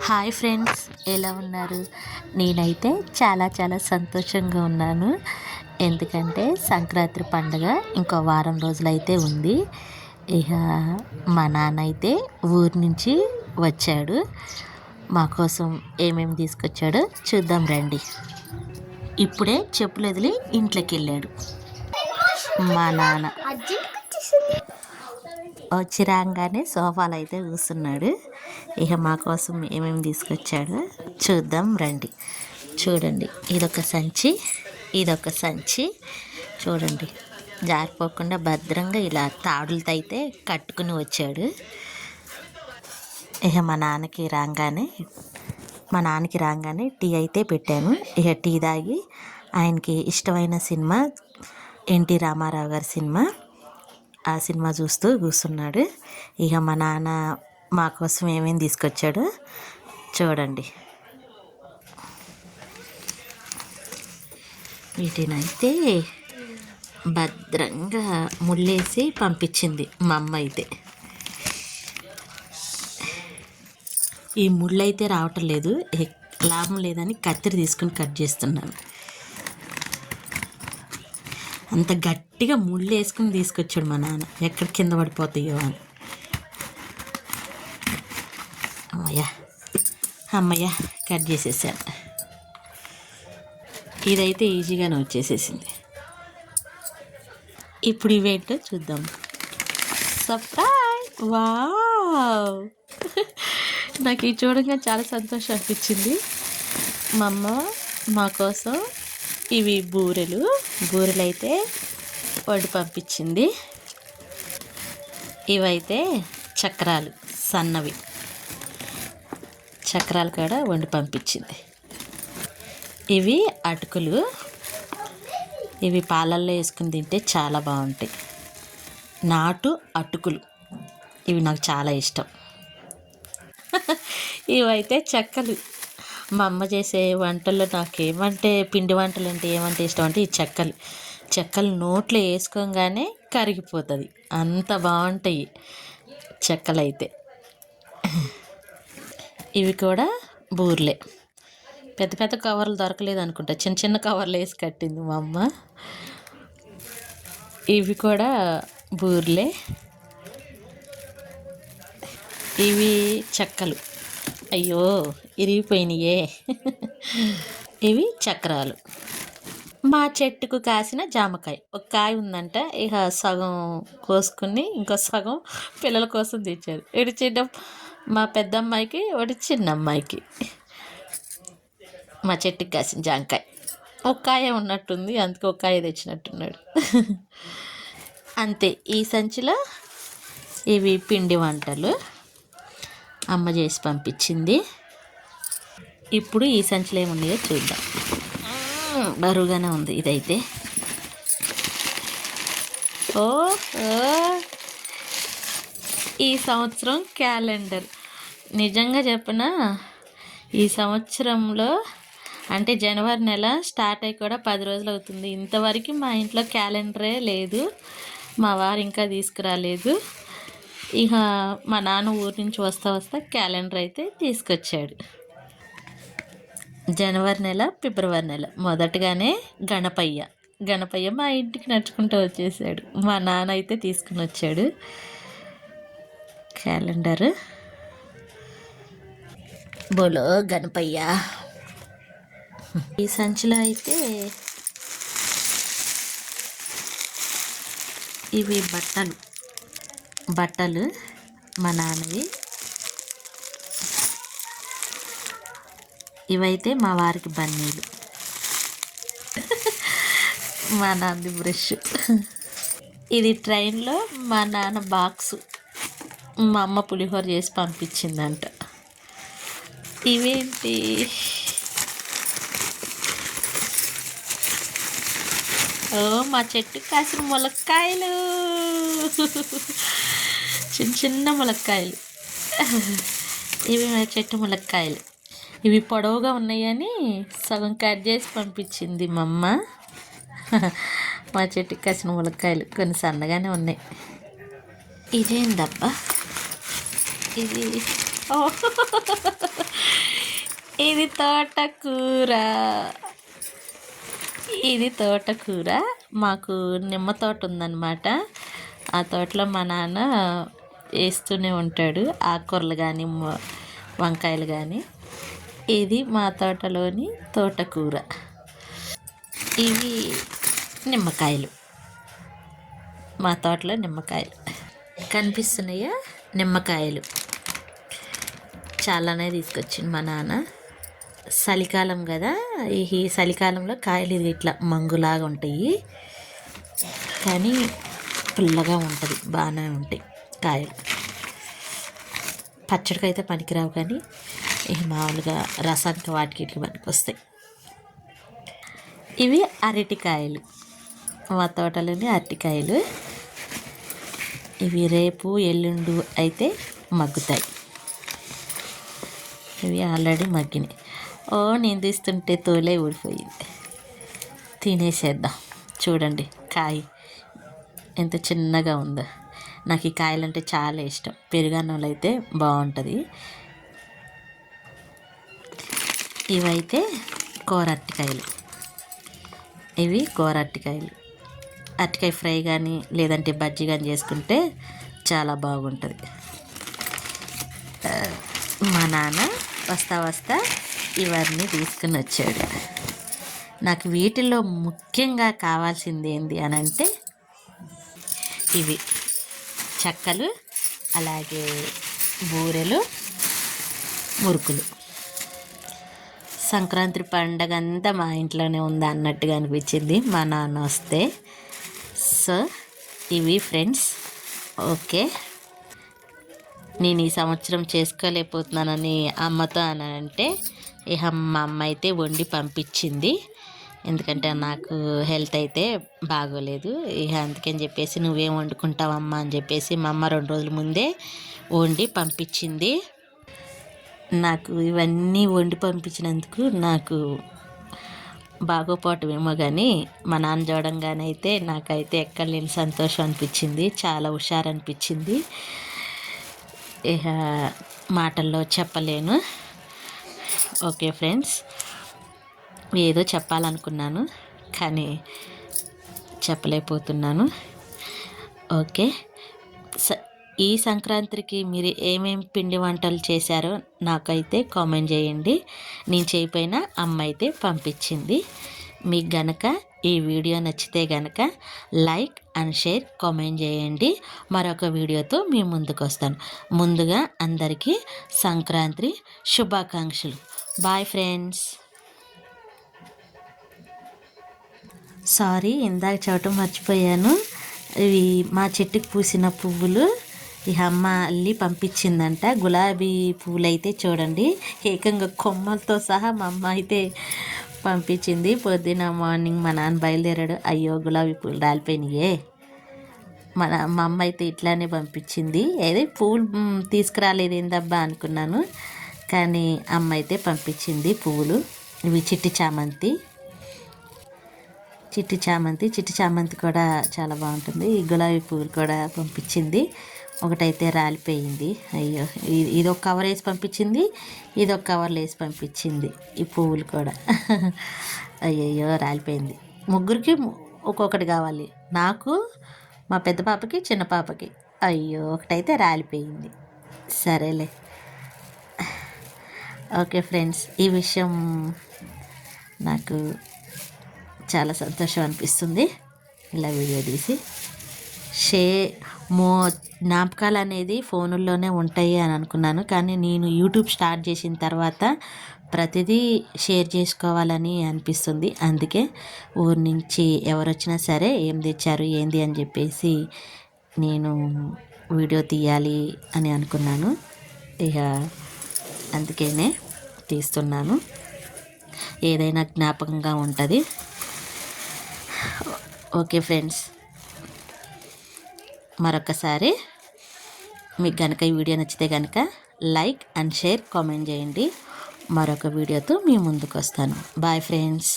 Hi friends, ఎలా ఉన్నారు? నేనైతే చాలా చాలా సంతోషంగా ఉన్నాను. ఎందుకంటే సంక్రాంతి పండుగ ఇంకో వారం రోజులైతే ఉంది. ఇక మా నాన్న అయితే ఊరి నుంచి వచ్చాడు. మా కోసం ఏమేమి తీసుకొచ్చాడో చూద్దాం రండి. ఇప్పుడే చెప్పులు వదిలి ఇంట్లోకి వెళ్ళాడు మా నాన్న. వచ్చి రాగానే సోఫాలో అయితే కూర్చున్నాడు. ఇక మా కోసం ఏమేమి తీసుకొచ్చాడో చూద్దాం రండి. చూడండి, ఇదొక సంచి చూడండి. జారిపోకుండా భద్రంగా ఇలా తాడులతో అయితే కట్టుకుని వచ్చాడు. ఇక మా నాన్నకి రాగానే టీ అయితే పెట్టాను. ఇక టీ తాగి ఆయనకి ఇష్టమైన సినిమా ఎన్టీ రామారావు గారి సినిమా, ఆ సినిమా చూస్తూ కూర్చున్నాడు. ఇక మా నాన్న మా కోసం ఏమేమి తీసుకొచ్చాడో చూడండి. వీటినైతే భద్రంగా ముళ్ళేసి పంపించింది మా అమ్మ అయితే. ఈ ముళ్ళు అయితే రావటం లేదు, లాభం లేదని కత్తిరి తీసుకుని కట్ చేస్తున్నాను. అంత గట్టిగా ముళ్ళు వేసుకుని తీసుకొచ్చాడు మా నాన్న, ఎక్కడ కింద పడిపోతాయో అని. అమ్మయ్య కట్ చేసేసాను. ఇదైతే ఈజీగానే వచ్చేసేసింది. ఇప్పుడు ఇవేంటో చూద్దాం. సర్ప్రైజ్! వావ్! నాకు ఈ చూడగా చాలా సంతోషం అనిపించింది. మా అమ్మ మా కోసం ఇవి బూరెలు అయితే వండి పంపించింది. ఇవైతే చక్రాలు, సన్నవి చక్రాలు కూడా వండి పంపించింది. ఇవి అటుకులు, ఇవి పాలల్లో వేసుకుని తింటే చాలా బాగుంటాయి. నాటు అటుకులు, ఇవి నాకు చాలా ఇష్టం. ఇవైతే చెక్కలు. మా అమ్మ చేసే వంటల్లో నాకేమంటే పిండి వంటలు అంటే ఏమంటే ఇష్టం అంటే ఈ చెక్కలు నోట్లో వేసుకోగానే కరిగిపోతుంది, అంత బాగుంటాయి చెక్కలు అయితే. ఇవి కూడా బూర్లే. పెద్ద పెద్ద కవర్లు దొరకలేదు అనుకుంటా, చిన్న చిన్న కవర్లు వేసి కట్టింది మా అమ్మ. ఇవి కూడా బూర్లే. ఇవి చెక్కలు, అయ్యో ఇరిగిపోయినాయే. ఇవి చక్రాలు. మా చెట్టుకు కాసిన జామకాయ, ఒక కాయ ఉందంట. ఇక సగం కోసుకుని ఇంకో సగం పిల్లల కోసం తెచ్చారు. ఇటు మా పెద్దమ్మాయికి, ఒకటి చిన్న అమ్మాయికి. మా చెట్టుకు కాసిన జామకాయ ఒక కాయ ఉన్నట్టుంది, అందుకే ఒక కాయ తెచ్చినట్టున్నాడు. అంతే. ఈ సంచిలో ఇవి పిండి వంటలు అమ్మ చేసి పంపించింది. ఇప్పుడు ఈ సంచిలో ఏమున్నాయో చూద్దాం. బరువుగానే ఉంది ఇదైతే. ఈ సంవత్సరం క్యాలెండర్. నిజంగా చెప్పిన ఈ సంవత్సరంలో అంటే జనవరి నెల స్టార్ట్ అయ్యి కూడా 10 రోజులు అవుతుంది. ఇంతవరకు మా ఇంట్లో క్యాలెండరే లేదు. మా వారు ఇంకా తీసుకురాలేదు. ఇక మా నాన్న ఊరి నుంచి వస్తా క్యాలెండర్ అయితే తీసుకొచ్చాడు. జనవరి నెల, ఫిబ్రవరి నెల మొదటగానే గణపయ్య మా ఇంటికి నడుచుకుంటూ వచ్చేసాడు. మా నాన్న అయితే తీసుకుని వచ్చాడు క్యాలెండర్. బోలో గణపయ్య. ఈ సంచిలో అయితే ఇవి బట్టలు మా నాన్నవి. ఇవైతే మా వారికి బన్నీలు. మా నాన్నది బ్రష్. ఇది ట్రైన్లో మా నాన్న బాక్సు, మా అమ్మ పులిహోర చేసి పంపించిందంట. ఇవేంటి? మా చెట్టు కాసిన ములక్కాయలు, చిన్న ములక్కాయలు. ఇవి మా చెట్టు ములక్కాయలు. ఇవి పొడవుగా ఉన్నాయని సగం కట్ చేసి పంపించింది మా అమ్మ. మా చెట్టుకి కాసిన ములక్కాయలు కొన్ని సన్నగానే ఉన్నాయి. ఇదేందబ్బా ఇది? ఇది తోటకూర. ఇది తోటకూర. మాకు నిమ్మ తోట ఉందన్నమాట. ఆ తోటలో మా నాన్న వేస్తూనే ఉంటాడు ఆకుకూరలు కానీ వంకాయలు కానీ. ఇది మా తోటలోని తోటకూర. ఇవి నిమ్మకాయలు, మా తోటలో నిమ్మకాయలు కనిపిస్తున్నాయా? నిమ్మకాయలు చాలానే తీసుకొచ్చింది మా నాన్న. చలికాలం కదా, ఈ చలికాలంలో కాయలు ఇది ఇట్లా మంగులాగా ఉంటాయి, కానీ పుల్లగా ఉంటుంది, బాగానే ఉంటాయి కాయలు. పచ్చడికి అయితే పనికిరావు, కానీ ఇవి మామూలుగా రసానికి వాటికి ఇట్లా పనికి వస్తాయి. ఇవి అరటికాయలు, మా తోటలోని అరటికాయలు. ఇవి రేపు ఎల్లుండు అయితే మగ్గుతాయి. ఇవి ఆల్రెడీ మగ్గినాయి. నేను తీస్తుంటే తోలే ఊడిపోయింది. తినేసేద్దాం. చూడండి కాయ ఎంత చిన్నగా ఉందో. నాకు ఈ కాయలంటే చాలా ఇష్టం. పెరుగన్నంలో అయితే బాగుంటుంది. ఇవైతే కూర అరటికాయలు. ఇవి కూర అరటికాయలు. అరటికాయ ఫ్రై కానీ లేదంటే బజ్జీ కానీ చేసుకుంటే చాలా బాగుంటుంది. మా నాన్న వస్తా ఇవన్నీ తీసుకుని వచ్చాడు. నాకు వీటిల్లో ముఖ్యంగా కావాల్సింది ఏంటి అని అంటే ఇవి చెక్కలు, అలాగే బూరెలు, మురుకులు. సంక్రాంతి పండగ అంతా మా ఇంట్లోనే ఉంది అన్నట్టుగా అనిపించింది మా నాన్న వస్తే. సో ఇవి ఫ్రెండ్స్. ఓకే, నేను ఈ సంవత్సరం చేసుకోలేకపోతున్నానని అమ్మతో అని అంటే ఇక మా అమ్మ అయితే వండి పంపించింది. ఎందుకంటే నాకు హెల్త్ అయితే బాగోలేదు. ఇక అందుకని చెప్పేసి నువ్వేం వండుకుంటావమ్మా అని చెప్పేసి మా అమ్మ 2 రోజుల ముందే వండి పంపించింది. నాకు ఇవన్నీ వండి పంపించినందుకు నాకు బాగోపోవటమేమో కానీ మా నాన్న చూడంగానైతే నాకైతే ఎక్కడ లేని సంతోషం అనిపించింది. చాలా హుషారు అనిపించింది. ఇక మాటల్లో చెప్పలేను. ఓకే ఫ్రెండ్స్, ఏదో చెప్పాలనుకున్నాను కానీ చెప్పలేకపోతున్నాను. ఓకే, ఈ సంక్రాంతికి మీరు ఏమేమి పిండి వంటలు చేశారో నాకైతే కామెంట్ చేయండి. నేను చేయకపోయినా అమ్మ అయితే పంపించింది. మీకు గనక ఈ వీడియో నచ్చితే గనక లైక్ అండ్ షేర్ కామెంట్ చేయండి. మరొక వీడియోతో మీ ముందుకు వస్తాను. ముందుగా అందరికీ సంక్రాంతి శుభాకాంక్షలు. Bye friends. సారీ, ఇందాక చెప్పటం మర్చిపోయాను. ఇవి మా చెట్టుకి పూసిన పువ్వులు ఈ అమ్మ అల్లి పంపించిందంట. గులాబీ పువ్వులు అయితే చూడండి, ఏకంగా కొమ్మలతో సహా మా అమ్మ అయితే పంపించింది. పొద్దున మార్నింగ్ మా నాన్న బయలుదేరాడు, అయ్యో గులాబీ పువ్వులు రాలిపోయినాయే. మా అమ్మ అయితే ఇట్లానే పంపించింది. ఏదో పువ్వులు తీసుకురాలేదు ఏందబ్బా అనుకున్నాను, కానీ అమ్మ అయితే పంపించింది పువ్వులు. ఇవి చిట్టి చామంతి కూడా చాలా బాగుంటుంది. ఈ గులాబీ పువ్వులు కూడా పంపించింది. ఒకటైతే రాలిపోయింది. అయ్యో, ఇదొక కవర్ వేసి పంపించింది, ఇదొక కవర్లో వేసి పంపించింది. ఈ పువ్వులు కూడా అయ్యయ్యో రాలిపోయింది. ముగ్గురికి ఒక్కొక్కటి కావాలి, నాకు, మా పెద్ద పాపకి, చిన్న పాపకి. అయ్యో, ఒకటైతే రాలిపోయింది. సరేలే. ఓకే ఫ్రెండ్స్, ఈ విషయం నాకు చాలా సంతోషం అనిపిస్తుంది. ఇలా వీడియో తీసి జ్ఞాపకాలు అనేది ఫోనుల్లోనే ఉంటాయి అని అనుకున్నాను, కానీ నేను యూట్యూబ్ స్టార్ట్ చేసిన తర్వాత ప్రతిదీ షేర్ చేసుకోవాలని అనిపిస్తుంది. అందుకే ఊరి నుంచి ఎవరు వచ్చినా సరే ఏం తెచ్చారు ఏంది అని చెప్పేసి నేను వీడియో తీయాలి అని అనుకున్నాను. ఇక అందుకనే తీస్తున్నాను. ఏదైనా జ్ఞాపకంగా ఉంటుంది. ఓకే ఫ్రెండ్స్, మరొకసారి మీకు కనుక ఈ వీడియో నచ్చితే కనుక లైక్ అండ్ షేర్ కామెంట్ చేయండి. మరొక వీడియోతో మీ ముందుకు వస్తాను. Bye friends.